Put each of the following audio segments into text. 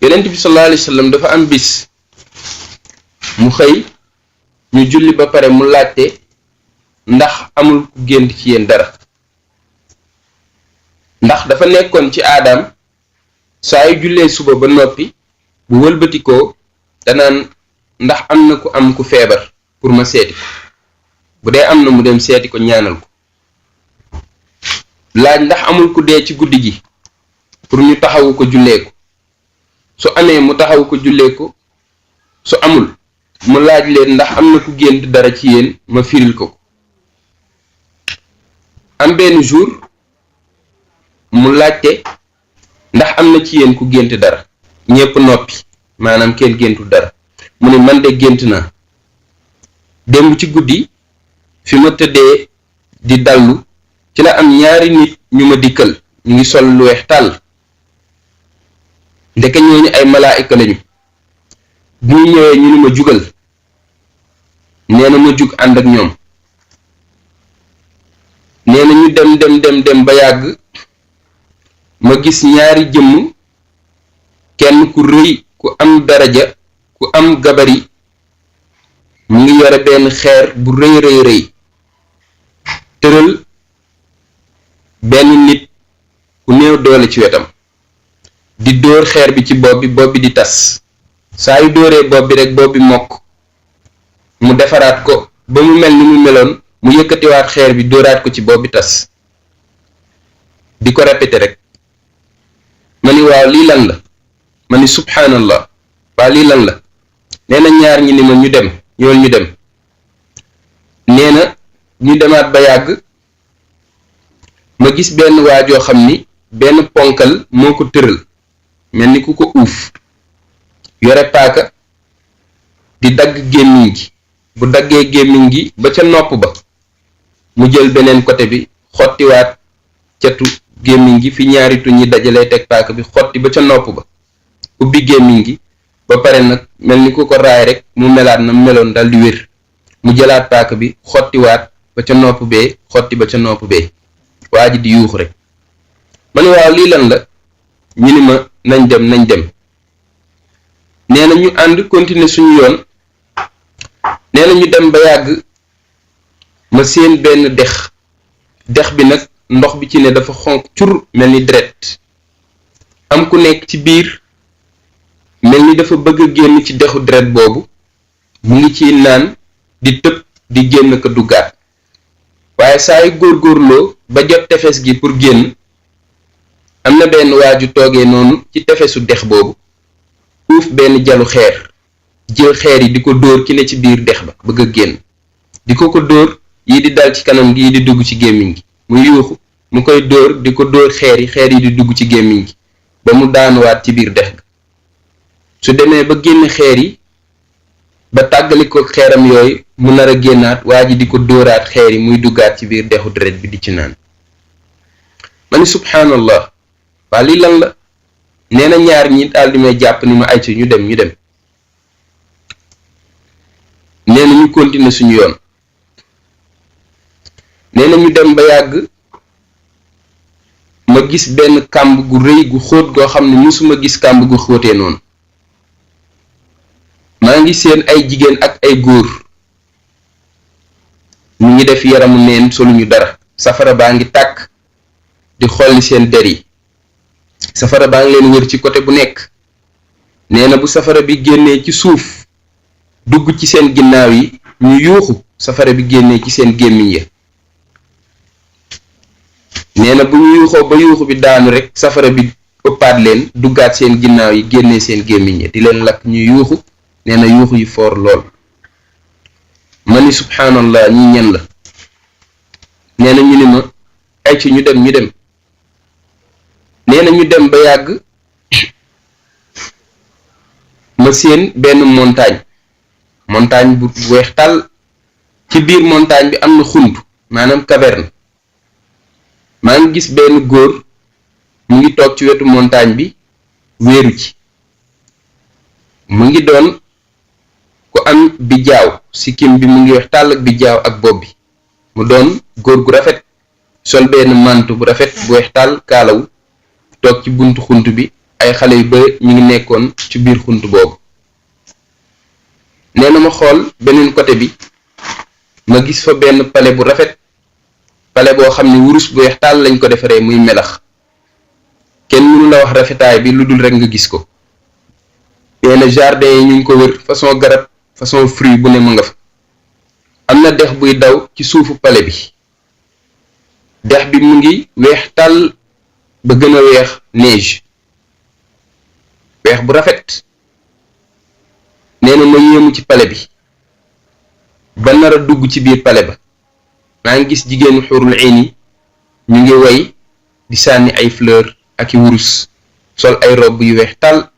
yonent bi sallallahu alayhi wasallam dafa am bis mu xëy ñu julli ba pare mu laajte ndax amul ku gént ci yéen dara, ndax dafa nekkoon ci aadam saa yu jullee suba ba noppi bu wëlbatikoo danaan ndax am na ku am ku feebar pour ma seeti ko, bu dee am na mu dem seeti ko ñaanal ko. laaj ndax amul ku dee ci guddi gi pour ñu taxawu ko jullee ko, su amee mu taxawu ko jullee ko, su amul mu laaj leen ndax am na ku gént dara ci yéen ma firil ko. am benn jour mu laajte ndax am na ci yéen ku gént dara, ñépp noppi, maanaam kenn géntul dara. mu ne man de gént naa démb ci guddi fi ma tëddee di dallu ci la am ñaari nit ñu ma dikkal, ñu ngi sol lu weex tàll, ndeke ñooñu ay malaayika lañu. bu ñu ñëwee ñu ni ma jugal, nee na ma jug ànd ak ñoom. nee na ñu dem ba yàgg ma gis ñaari jëmm, kenn ku rëy ku am daraja ku am gabari mu ngi yore benn xeer bu rëy tëral benn nit ku néew doole ci wetam di dóor xeer bi ci bopp bi di tas. saa yu dóoree bopp bi rek bopp bi mokk, mu defaraat ko ba mu mel ni mu meloon, mu yëkkatiwaat xeer bi dóoraat ko ci bopp bi tas, di ko répété rek. ma ni waaw lii lan la, ma ni subhanallah, waaw lii lan la. nee na ñaar ñi ni ma ñu dem, ñool ñu dem. nee na ñu demaat ba yàgg ma gis benn waajoo xam ni benn ponkal moo ko tëral mel ni ku ko uuf, yore paaka di dagg gémmiñ gi. bu daggee gémmiñ gi ba ca nopp ba mu jël beneen côté bi xottiwaat catu gémmiñ gi fi ñaari tuñ ñi dajalee teg paaka bi, xotti ba ca nopp ba, ubbi gémmiñ gi ba pare nag mel ni ku ko raay rek mu melaat na meloon dal di wér. mu jëlaat paaka bi xottiwaat ba ca nopp bee, xotti ba ca nopp bee. waa ji di yuuxu rek. ma ne waaw lii lan la, ñu ni ma nañ dem. nee na ñu ànd continuer suñu yoon. nee na ñu dem ba yàgg ma seen benn dex bi nag ndox bi ci ne dafa xonq cur mel ni deret. am ku nekk ci biir mel ni dafa bëgg a génn ci dexu deret boobu, mu ngi ci naan di tëb di génn ko duggaat. waaye saa yu góorgóorloo ba jot tefes gi pour génn, am na benn waaju toogee noonu ci tefesu dex boobu, uuf benn jalu xeer, jël xeer yi di ko dóor ki ne ci biir dex ba bëgg a génn. di ko dóor, yi di dal ci kanam gi, yi di dugg ci gémmiñ gi, mu yuuxu, mu koy dóor di ko dóor xeer yi di dugg ci gémmiñ gi ba mu daanuwaat ci biir dex ga. su demee ba génn xeer yi ba tàggali ko xeeram yooyu, mu nar a génnaat, waa ji di ko dóoraat xeer yi muy duggaat ci biir dexu deret bi di ci naan. ma ni subhanallah, waa lii lan la. nee na ñaar ñi daal di may jàpp ni ma ay ci ñu dem. nee na ñu continuer suñu yoon. nee na ñu dem ba yàgg ma gis benn kàmb gu rëy gu xóot goo xam ne musuma gis kàmb gu xóotee noonu. maa ngi seen ay jigéen ak ay góor ñu ngi def yaramu neen, soluñu dara. safara baa ngi tàkk di xolli seen der yi. safara baa ngi leen wër ci côté bu nekk. nee na bu safara bi génnee ci suuf dugg ci seen ginnaaw yi, ñu yuuxu, safara bi génnee ci seen gémmiñ ya. nee na bu ñu yuuxoo ba yuuxu bi daanu rek, safara bi ëppaat leen, duggaat seen ginnaaw yi, génnee seen gémmiñ ya di leen lakk, ñu yuuxu. nee na yuuxu yu foor lool. ma ni subhanallah, ñi ñen la. nee na ñu ni ma ay ci ñu dem. nee na ñu dem ba yàgg ma seen benn montagne bu weex tàll. ci biir montagne bi am na xunt, maanaam caverne. maa ngi gis benn góor mu ngi toog ci wetu montagne bi, wéeru ci. mu ngi doon ku am bijaaw, sikkim bi mu ngi weex tàll ak bijaaw ak bopp bi. mu doon góor gu rafet, sol benn mantu bu rafet bu weex tàll, kaalawu, toog ci buntu xunt bi ay xale yu ba ñu ngi nekkoon ci biir xunt boobu. nee na ma xool beneen côté bi ma gis fa benn palais bu rafet, palais boo xam ne wurus bu weex tàll lañ ko defaree muy melax, kenn mënu la wax rafetaay bi lu dul rek nga gis ko. nee na jardin yi ñu ngi ko wër, façon garab façon fruit bu ne mu nga fa. am na dex buy daw ci suufu palais bi, dex bi mu ngi weex tàll ba gën a weex neige, weex bu rafet. nee na ma yéemu ci palais bi ba nar a dugg ci biir palais ba, maa ngi gis jigéenu xurul ayn yi ñu ngi way di sànni ay fleur ak i wurus, sol ay robb yu weex tàll,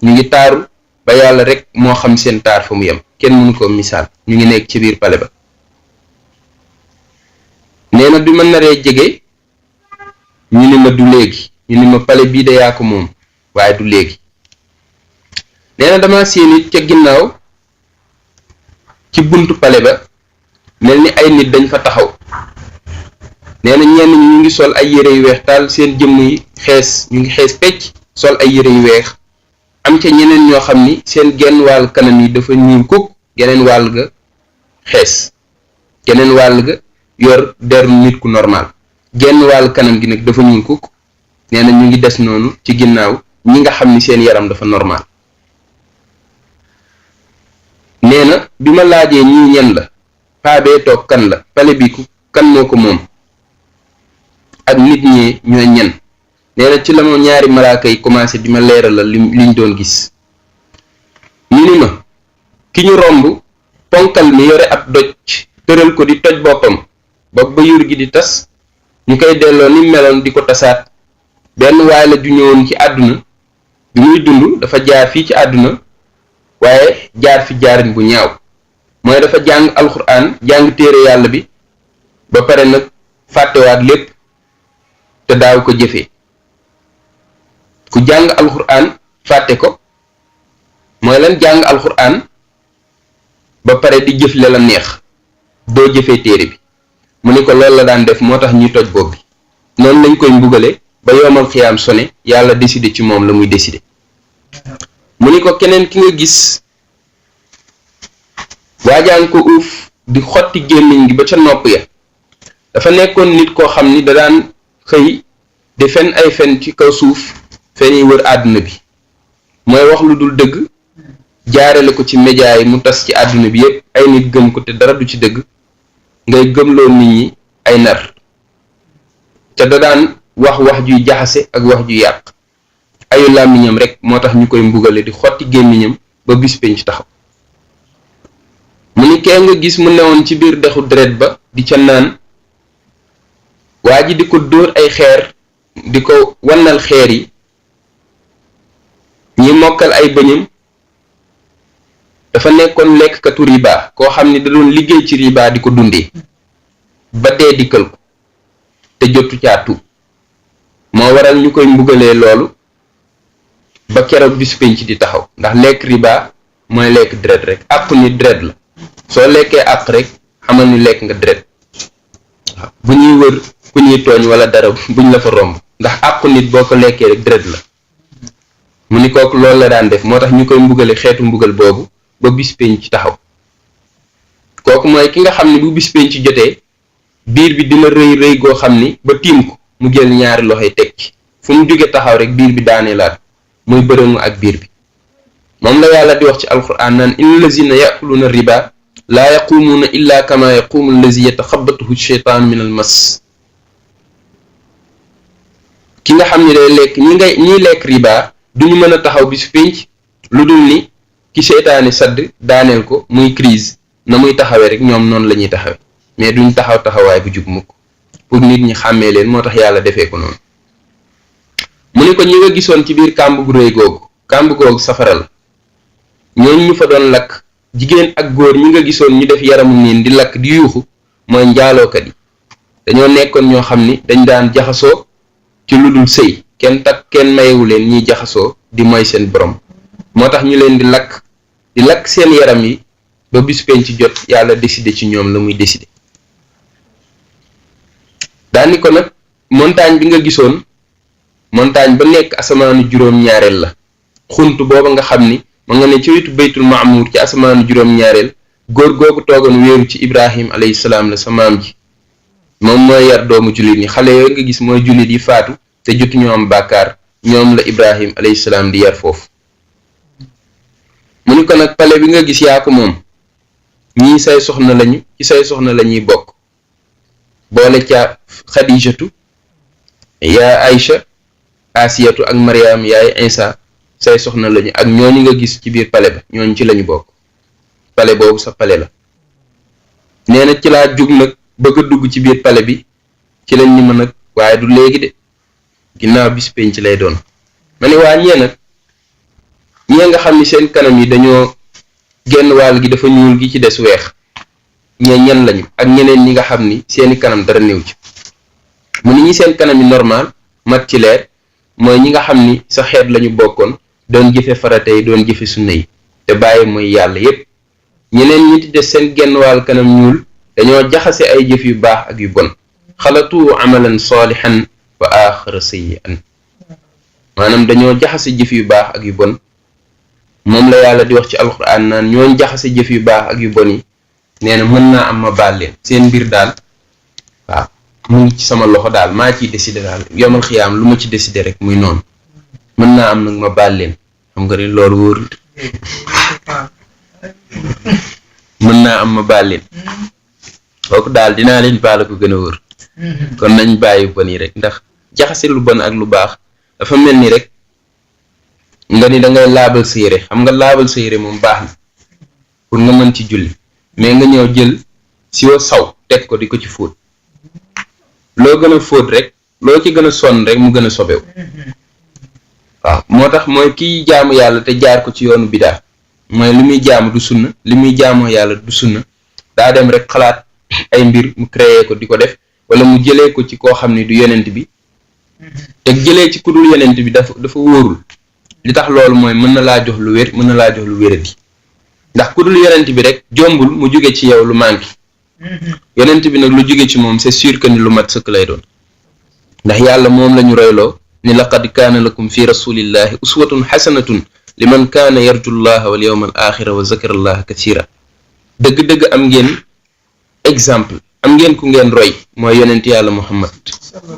ñu ngi taaru ba yàlla rek moo xam seen taar fa mu yem, kenn mënu ko misaal. ñu ngi nekk ci biir palais ba. nee na bi ma naree jege ñu ni ma du léegi, ñu ni ma palais bii de yaa ko moom waaye du léegi. nee na dama seen it ca ginnaaw ci buntu palais ba mel ni ay nit dañ fa taxaw. nee na ñenn ñi ñu ngi sol ay yére yu weex taal, seen jëmm yi xees, ñu ngi xees pecc, sol ay yére yu weex. am ca ñeneen ñoo xam ni seen genn wàll kanam yi dafa ñuul kukk, geneen wàll ga xees, geneen wàll ga yor deru nit ku normal, genn wàll kanam gi nag dafa ñuul kukk. nee na ñu ngi des noonu ci ginnaaw ñi nga xam ni seen yaram dafa normal. nee na bi ma laajee ñii ñen la, paa bee toog kan la, palais bi ku kan moo ko moom ak nit ñee ñooy ñen. nee na ci la ma ñaari malaaka yi commencé di ma leeralal liñ doon gis. ñu ni ma ki ñu romb ponkal mi yore ab doj tëral ko di toj boppam bopp ba yur gi di tas, ñu koy delloo ni meloon di ko tasaat. benn waay la ju ñëwoon ci àdduna, bi muy dund dafa jaar fii ci àdduna waaye jaar fi jaarin bu ñaaw, mooy dafa jàng alxuraan, jàng téere yàlla bi ba pare nag fàttewaat lépp te daaw ko jëfee. ku jàng alxuraan fàtte ko mooy lan? jàng alxuraan ba pare di jëf la neex, doo jëfee téere bi. mu ni ko loolu la daan def, moo tax ñuy toj bopp bi. noonu lañ koy mbugale ba yoomal xiyaam sone yàlla décidé ci moom la muy décidé. mu ni ko keneen ki nga gis waajaan ko uuf di xotti gémmiñ gi ba ca nopp ya, dafa nekkoon nit koo xam ni da daan xëy di fen ay fen ci kaw suuf, fen yi wër àdduna bi, mooy wax lu dul dëgg jaarale ko ci média yi mu tas ci àdduna bi yépp, ay nit gëm ko te dara du ci dëgg, ngay gëmloo nit ñi ay nar. te da daan wax juy jaxase ak wax ju yàq, ayu làmmiñam rek moo tax ñu koy mbugale di xotti gémmiñam ba bis penc taxaw. mu ni kee nga gis mu newoon ci biir dexu deret ba di ca naan, waa ji di ko dóor ay xeer, di ko wannal xeer yi, ñi mokkal ay bëñam. dafa nekkoon lekkkatu riba, koo xam ni da doon liggéey ci riba di ko dundee ba dee dikkal ko te jotu caatu. moo waral ñu koy mbugalee loolu ba keroog bis penc di taxaw, ndax lekk riba mooy lekk deret rek, àpp ni deret la. soo lekkee àpp rek xamal ni lekk nga deret. waaw bu ñuy wër ku ñuy tooñ wala dara buñ la fa romb, ndax àpp nit boo ko lekkee rek deret la. mu ni kooku loolu la daan def, moo tax ñu koy mbugale xeetu mbugal boobu ba bis penc ci taxaw. kooku mooy ki nga xam ni bu bis penc ci jotee biir bi dina rëy rëy goo xam ni ba tiim ko mu jël ñaari loxoy teg ci, fu mu jóge taxaw rek biir bi daaneelaat, muy bërëngu ak biir bi. moom la yàlla di wax ci alquran naan inna lazina yakuluna riba laa yaqumuuna illa kama yaqumu allazi yataxabatuhu sheytaan min al mas. ki nga xam ni day lekk ñiy lekk riba duñu mën a taxaw bisu pénc lu dul ni ki seytaane sadd daaneel ko muy crise, na muy taxawee rek ñoom noonu la ñuy taxawee, mais duñ taxaw taxawaay bu jub mukk pour nit ñi xàmmee leen, moo tax yàlla defee ko noonu. mu ni ko ñi nga gisoon ci biir kàmb gu rëy googu, kàmb googu safara la, ñooñu ñu fa doon lakk, jigéen ak góor ñi nga gisoon ñu def yaramu niin di lakk di yuuxu, mooy njaalookat yi. dañoo nekkoon ñoo xam ni dañ daan jaxasoo ci lu dul sëy, kenn takk kenn mayewu leen, ñiy jaxasoo di moy seen borom. moo tax ñu leen di lakk seen yaram yi ba bis penc ci jot yàlla décidé ci ñoom la muy décidé. daani ko nag montagne bi nga gisoon montagne ba nekk asamaanu juróom-ñaareel la xunt booba nga xam ni ma nga ne ci wetu baytul maamuur ci asamaanu juróom-ñaareel góor googu toogoon wéeru ci Ibrahim alayhi salaam la sa maam ji moom mooy yar doomu jullit ñi xale yooyu nga gis mooy jullit yi faatu te jotu ñoo am bàkkaar ñoom la Ibrahim alayhi salaam di yar foofu mu ni ko nag pale bi nga gis yaa ko moom ñii say soxna lañu ci say soxna la ñuy bokk boole ca Xadijatu yaa Aïcha Asiyatu ak Mariam yaay Isa say soxna lañu ak ñooñu nga gis ci biir pale ba ñooñu ci lañu bokk pale boobu sa pale la nee na ci laa jug nag bëgg a dugg ci biir pale bi ci lañ ni ma nag waaye du léegi de ginnaaw bis penc lay doon ma ne waa ñee nag ñee nga xam ni seen kanam yi dañoo genn wàll gi dafa ñuul gi ci des weex ñee ñen lañu ak ñeneen ñi nga xam ni seeni kanam dara néew ci mu ni ñi seen kanam yi normal mat ci leer mooy ñi nga xam ni sa xeet lañu bokkoon doon jëfe farata yi doon jëfe sunna yi te bàyyi mooy yàlla yépp ñeneen ñi di des seen genn wàll kanam ñuul dañoo jaxase ay jëf yu baax ak yu bon xalatu amalan salihan wa axara sayyi'an maanaam dañoo jaxase jëf yu baax ak yu bon moom la yàlla di wax ci alquran naan ñooñ jaxase jëf yu baax ak yu bon yi nee na mën naa am ma baal leen seen mbir daal waaw mu ngi ci sama loxo daal maa ciy décider daal yomal xiyaam lu ma ci décider rek muy noonu mën naa am nag ma baal leen xam nga ni loolu wóorul mën naa am ma baal leen kooku daal dinaa leen baal ko gën a wóor kon nañ bàyyi bon yi rek ndax jaxase lu bon ak lu baax dafa mel ni rek nga ni da ngay laabal sa yére xam nga laabal sa yére moom baax na pour nga mën ci julli mais nga ñëw jël siwo saw teg ko di ko ci fóot loo gën a fóot rek loo ci gën a sonn rek mu gën a sobew waaw moo tax mooy kiy jaamu yàlla te jaar ko ci yoonu bidaa mooy li muy jaamu du sunna li muy jaamoo yàlla du sunna daa dem rek xalaat ay mbir mu créé ko di ko def wala mu jëlee ko ci koo xam ne du yonent bi te jëlee ci ku dul yonent bi dafa wóorul li tax loolu mooy mën na laa jox lu wér mën na laa jox lu wéradi ndax ku dul yonent bi rek jombul mu jóge ci yow lu manqué yonent bi nag lu jóge ci moom c'est sûr que ni lu mat sëkk lay doon ndax yàlla moom la ñu royloo ni laqad kaana lakum fi rasulillahi uswatun xasanatun liman kaana yarju llaha wal yawmal axira wa zakara allaha kathira dëgg-dëgg am ngeen exemple am ngeen ku ngeen roy mooy yonent yàlla Muhammad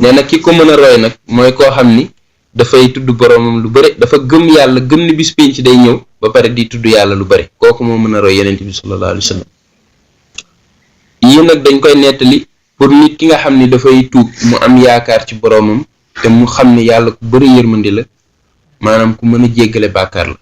nee na ki ko mën a roy nag mooy koo xam ni dafay tudd boroomam lu bëri dafa gëm yàlla gëm ni bis pénc day ñëw ba pare di tudd yàlla lu bëri kooku moo mën a roy yonent bi sallallahu alayhi wa sallam yii nag dañ koy nettali pour nit ki nga xam ni dafay tuub mu am yaakaar ci boroomam te mu xam ni yàlla ku bëri yërmandi la maanaam ku mën a jéggale bàkkaar la